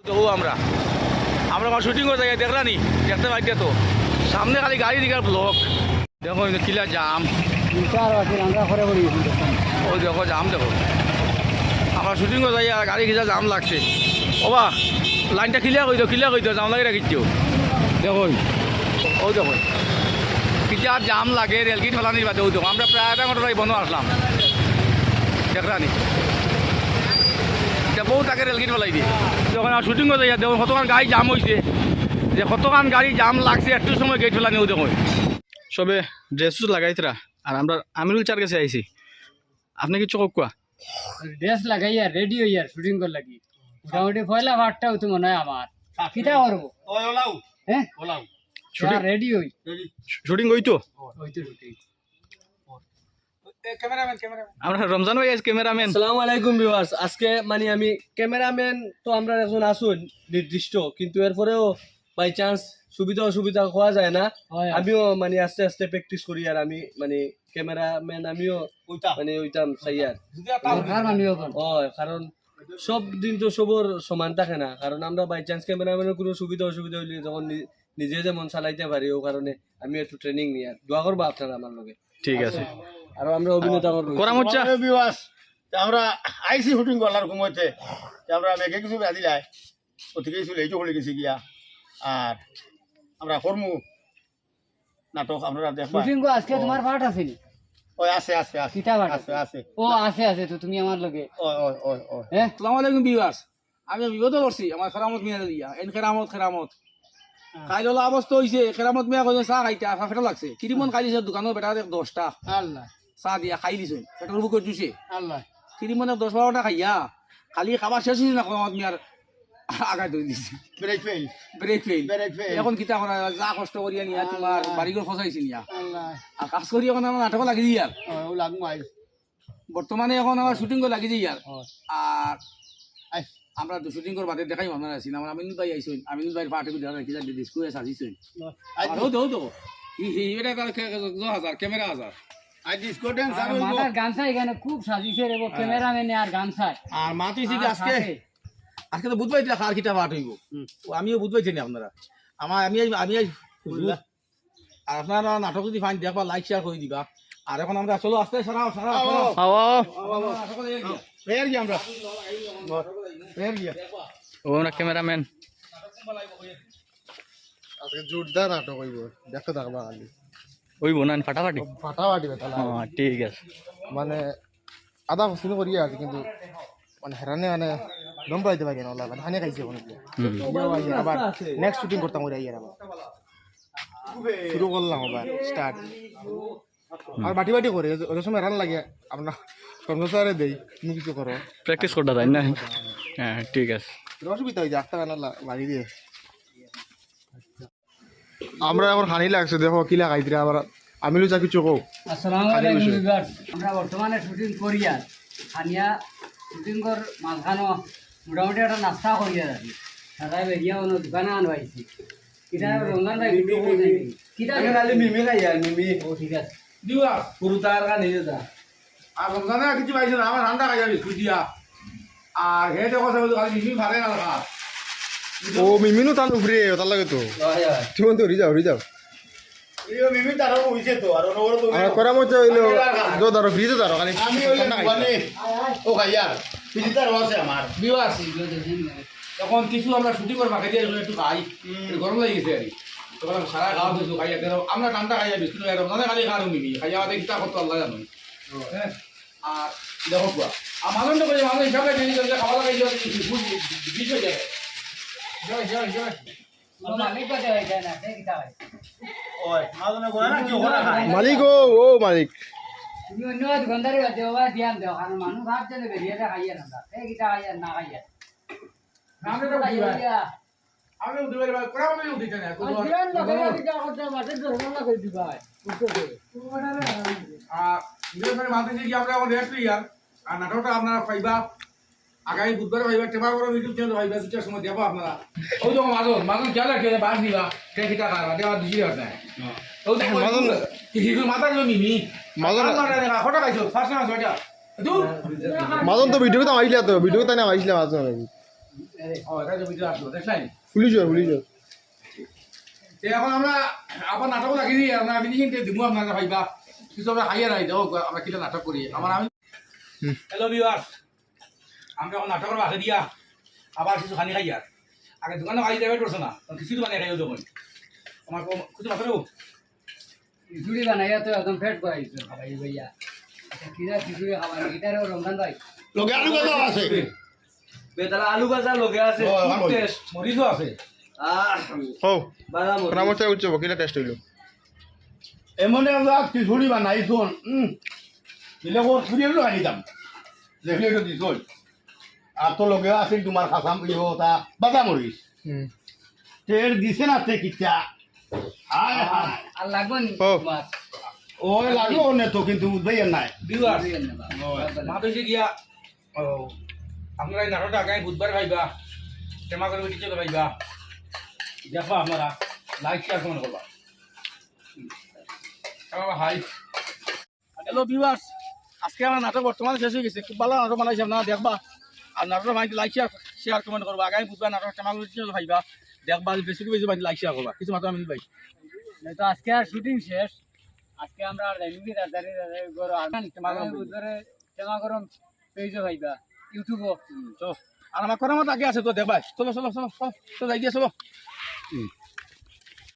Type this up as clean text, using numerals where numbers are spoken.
তো আমরা আমার শুটিংও জায়গায় দেখলা নি দেখতে পাইতে তো সামনে খালি গাড়ি দিকার ব্লক দেখো কিলা জাম ওই দেখো জাম দেখো আমার শুটিংও যাই গাড়ি খিচা জাম লাগছে ওবা লাইনটা ক্লিয়ার করে দাও জাম লাগে রাখিছো দেখো ও দেখো কিচা জাম লাগে রেলগেট ফেলানির বাদে ওই দেখো আমরা প্রায় আধা ঘন্টা বন্ধ আসলাম দেখলা নি বহুত আগে রেলগেট ফেলাই দিয়ে যখন আর শুটিংও যাই দেখুন কতক্ষণ গাড়ি জাম হয়েছে যে কতক্ষণ গাড়ি জাম লাগছে একটু সময় গেট ফেলানি ও দেখো সবে ড্রেস লাগাইতরা আর আমরা আমিরুল চার কাছে আইছি আপনি কি চোখ কোয়া ড্রেস লাগাইয়া রেডি হইয়া শুটিং কর লাগি মোটামুটি পয়লা ভাতটা হইতো মনে হয় আমার কিটা করবো হ্যাঁ রেডি হই শুটিং হইতো শুটিং আমরা রমজান ভাই আজ ক্যামেরাম্যান আসসালামু আলাইকুম ভিউয়ার্স আজকে মানে আমি ক্যামেরাম্যান তো আমরা এখন আসুন নির্দিষ্ট কিন্তু এরপরেও বাই চান্স সুবিধা অসুবিধা হওয়া যায় না আমিও মানে আস্তে আস্তে প্র্যাকটিস করি আর আমি মানে ক্যামেরাম্যান আমিও মানে ওইটাম চাই আর কারণ সব দিন তো সবর সমান থাকে না কারণ আমরা বাই চান্স ক্যামেরাম্যানের কোনো সুবিধা অসুবিধা হইলে যখন নিজে যেমন চালাইতে পারি ও কারণে আমি একটু ট্রেনিং নিই আর দোয়া করবো আপনারা আমার লগে ঠিক আছে আর আমরা অভিনেতা করামচ্চা আমরা আইসি শুটিং করলার সময়তে আমরা মেঘে কিছু দিলাই ওদিকে চলে এই চলে গেছি গিয়া আর আমরা কর্মু নাটক আমরা দেখবা শুটিং আজকে তোমার পার্ট আছে নি ওই আছে আছে আছে কিটা পার্ট আছে আছে ও আছে আছে তো তুমি আমার লগে ওই ওই ওই ওই হ্যাঁ আসসালামু আলাইকুম বিবাস আমি বিপদ করছি আমার খেরামত মিয়া দিয়া এন খেরামত কাইল অবস্থা হয়েছে খেরামত মিয়া কইছে চাহ খাইতা ফেটো লাগছে কিরিমন খাই দিছে দোকানের বেটা 10টা আল্লাহ চাহ দিয়া খাই দিছে পেটের বুকে জুছে আল্লাহ কিরিমনে 10-12টা খাইয়া খালি খাবার শেষ হয়েছে না খেরামত মিয়ার আগায় ধরে দিছে brake fail brake fail brake fail এখন কিতা করা যা কষ্ট করিয়া নিয়া তোমার বাড়িঘর ফসাইছি নিয়া আল্লাহ আর কাজ করি এখন আমার নাটক লাগি দিই আর ও লাগু আই বর্তমানে এখন আমার শুটিং লাগি দিই আর আর আমরা তো শুটিং কর বাদে দেখাই মনে আছি আমার আমিনুল ভাই আইছেন আমিনুল ভাইয়ের পার্টি করে দেখা কিটা ডিসকুয়ে সাজিছেন হতো এটা তার 10,000 ক্যামেরা 1000 আই ডিসকো ড্যান্স আর মাথার গান চাই এখানে খুব সাজিছে রে ক্যামেরাম্যানে আর গান চাই আর মাতিছি কি আজকে তো বুঝবাই দেখা আর কিটা পাঠ হইব আমিও বুঝবাইছি না আপনারা আমি আর আপনারা নাটক যদি ফাইন দেখবা লাইক শেয়ার করে দিবা আর এখন আমরা চলো আস্তে সরাও ফের গিয়া আমরা ফের গিয়া ও না ক্যামেরাম্যান আজকে জোরদার নাটক হইব দেখতে থাকবা খালি ওই বোনান ফাটাফাটি ফাটাফাটি বেতালা ঠিক আছে মানে আধা পছন্দ করি আর কিন্তু মানে হেরানে মানে দম পাইতে পারি না মানে হানে খাইছে কোনো আবার নেক্সট শুটিং করতাম ওই আবার শুরু করলাম আবার স্টার্ট আর বাটি বাটি করে ওই সময় রান লাগে আপনার কর্মচারে দেই তুমি কিছু করো প্র্যাকটিস করতে তাই না হ্যাঁ ঠিক আছে অসুবিধা হয়ে যায় একটা গান লাগি দিয়ে আমরা এখন হানি লাগছে দেখো কি লাগাই দিলে আবার আমিলু যা কিছু কও আসসালামু আলাইকুম ভিউয়ার্স আমরা বর্তমানে শুটিং করি আর খানিয়া শুটিং কর মাঝখানো মোটামুটি একটা নাস্তা করি আর সারা বেরিয়া অন্য দোকানে আনবাইছি কিটা রমজান ভাই ভিডিও করতে কিটা খালি মিমি খাই আর মিমি ও ঠিক আছে দিবা পুরো তার গান নিয়ে যা আর রমজানে কিছু পাইছে না আমার ঠান্ডা খাই যাবি দিয়া আর হে দেখো খালি মিমি ভালে না খা ও মিমিনু তার উপরে তার লাগে তো তুমি তো রিজাও মিমি তারও হইছে তো আর ওর তো আর করা মত হইলো যো দারো ফ্রিজে দারো খালি আমি ওই মানে ও ভাইয়া ফিজিটার আছে আমার বিবাস তখন কিছু আমরা শুটিং করবা খাই দিয়ে একটু খাই গরম লাগে গেছে আর তখন সারা খাওয়া দিয়েছো খাইয়া আমরা ঠান্ডা খাইয়া বিস্কুট খাই রমজানে খালি খাওয়া মিমি খাইয়া আমাদের কিতা করতো আল্লাহ জানো হ্যাঁ আর দেখো কুয়া আর মানুষ তো বলে মানুষ হিসাবে ট্রেনিং করলে খাওয়া লাগাই বিষ হয়ে যায় জয় মালিক কথা হয় না কিটা হয় ওই মাদনে কোনা না কি ওরা খায় মালিক ও মালিক তুমি অন্য দোকানদারি দেওয়া দিয়ান দেও কারণ মানুষ ভাবছে যে বেরিয়েটা খাইয়া না কিটা খাইয়া না খাইয়া নামে তো খাইয়া আমি দুবারে করা আমি দিতে না আর দুবারে মানতে কি আমরা আমাদের রেস্ট ইয়ার আর নাটকটা আপনারা পাইবা আগামী বুধবার পাইবা টেমা বড় ইউটিউব চ্যানেল পাইবা দুটার সময় দেখো আপনারা ওই তো মাজন খেলা খেলে বাস দিবা কে কিটা খাবা দেওয়া দিছি আর না ওই তো মাজন কি মাথা জমি মাজন না খটা খাইছো ফার্স্ট না ওইটা দূর মাজন তো ভিডিও তো আইলা তো ভিডিও তো না আইলা মাজন ও এটা যে ভিডিও আসলো দেখছেন পুলিশ এখন আমরা আবার নাটক লাগি দিই আমরা ফিনিশিং দিব আপনারা ভাইবা কিছু আমরা হাইয়া রাই দাও আমরা কিটা নাটক করি আমার আমি হ্যালো ভিউয়ার্স আমরা এখন নাটকের বাসে দিয়া আবার কিছু খানি খাই আর আগে দোকানে খাই যাবে করছো না কিছু তো বানিয়ে খাইও তখন আমার কিছু মাথা দেবো খিচুড়ি বানাইয়া তো একদম ফেট করাইছো ভাই ভাইয়া কিরা খিচুড়ি খাবার এটারও রমজান ভাই লগে আলু গাজা আছে বেতালা আলু ভাজা লগে আছে ও, আমার বলি। টেস্ট মরিচও আছে হও বাদাম পরামর্শ উচ্চ কিনা টেস্ট হইল এমন আমরা খিচুড়ি বানাইছোন দিলে ওর ফুরিয়ে আনিতাম দেখলে তো দিছল আর তো লগে আছে তোমার খাসাম তা বাদাম মরিস তেল দিছে না তে কিটা হায় হায় আর লাগবে নি ও। মাছ ওই লাগলো না তো কিন্তু বুঝবাই নাই ভিউয়ার্স দিয়ে নেবা মা বেশি গিয়া ও আপনারা এই নাটকটা আগামী বুধবার ভাইবা ক্ষমা করে টিচার ভাইবা দেখবা আপনারা লাইক শেয়ার কমেন্ট করবা হাই হ্যালো ভিউয়ার্স আজকে আমার নাটক বর্তমানে শেষ হয়ে গেছে খুব ভালো নাটক বানাইছে আপনারা দেখবা আর নাটকের ভাই লাইক শেয়ার কমেন্ট করবা আগামী বুধবার নাটক ক্ষমা করে টিচার ভাইবা দেখবা বেশি বেশি ভাই লাইক শেয়ার করবা কিছু মাত্র আমি ভাই তো আজকে আর শুটিং শেষ আজকে আমরা আর যাইনি রাজারে গরো বুধবারে জমা করম পেজও ভাইবা ইউটিউবও তো আর আমার করার মতো আগে আছে তো দেখবা চলো চলো চলো চলো যাই দিয়ে চলো